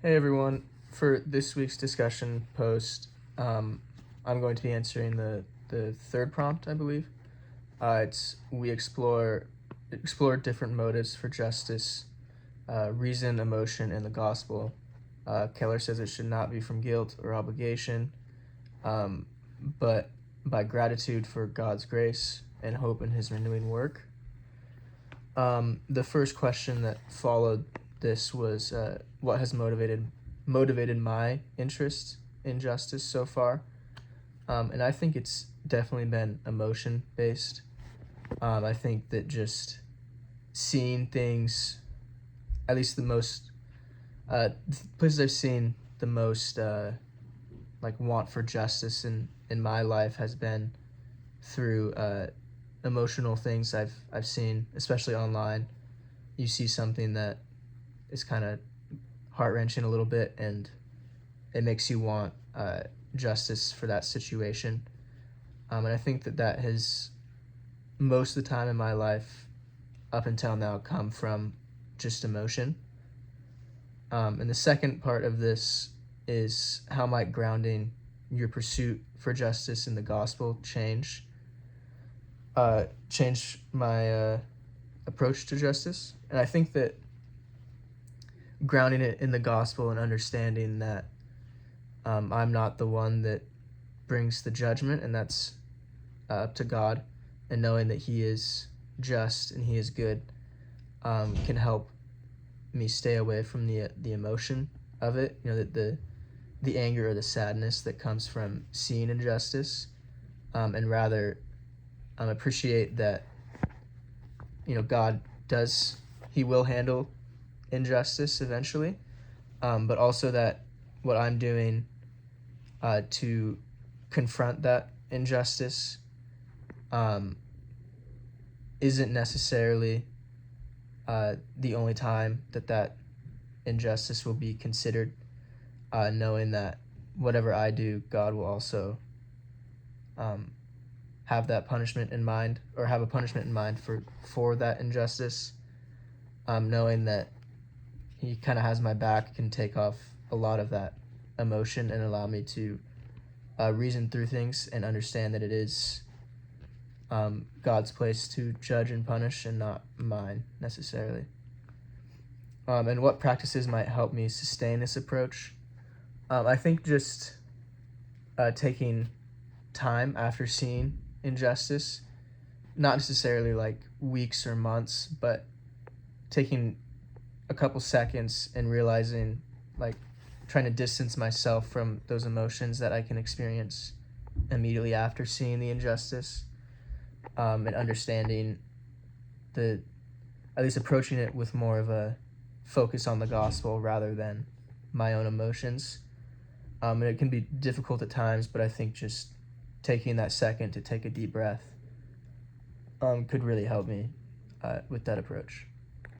Hey everyone, for this week's discussion post, I'm going to be answering the third prompt, I believe. It's we explore different motives for justice, reason, emotion, and the gospel. Keller says it should not be from guilt or obligation, um, but by gratitude for God's grace and hope in His renewing work. The first question that followed this was what has motivated my interest in justice so far, and I think it's definitely been emotion based. I think that just seeing things, at least the most places I've seen the most like want for justice in my life has been through emotional things I've seen, especially online. You see something that is kind of heart wrenching a little bit, and it makes you want justice for that situation. And I think that has most of the time in my life up until now come from just emotion. And the second part of this is how might grounding your pursuit for justice in the gospel change my approach to justice. And I think that grounding it in the gospel and understanding that I'm not the one that brings the judgment, and that's up to God, and knowing that He is just and He is good can help me stay away from the emotion of it. You know, that the anger or the sadness that comes from seeing injustice, and rather appreciate that God He will handle injustice eventually, but also that what I'm doing to confront that injustice isn't necessarily the only time that injustice will be considered, knowing that whatever I do, God will also have that punishment in mind, or have a punishment in mind for that injustice, knowing that He kind of has my back, can take off a lot of that emotion and allow me to reason through things and understand that it is God's place to judge and punish and not mine necessarily. And what practices might help me sustain this approach? I think just taking time after seeing injustice, not necessarily like weeks or months, but taking a couple seconds and realizing, like, trying to distance myself from those emotions that I can experience immediately after seeing the injustice, and understanding at least approaching it with more of a focus on the gospel rather than my own emotions. And it can be difficult at times, but I think just taking that second to take a deep breath could really help me with that approach.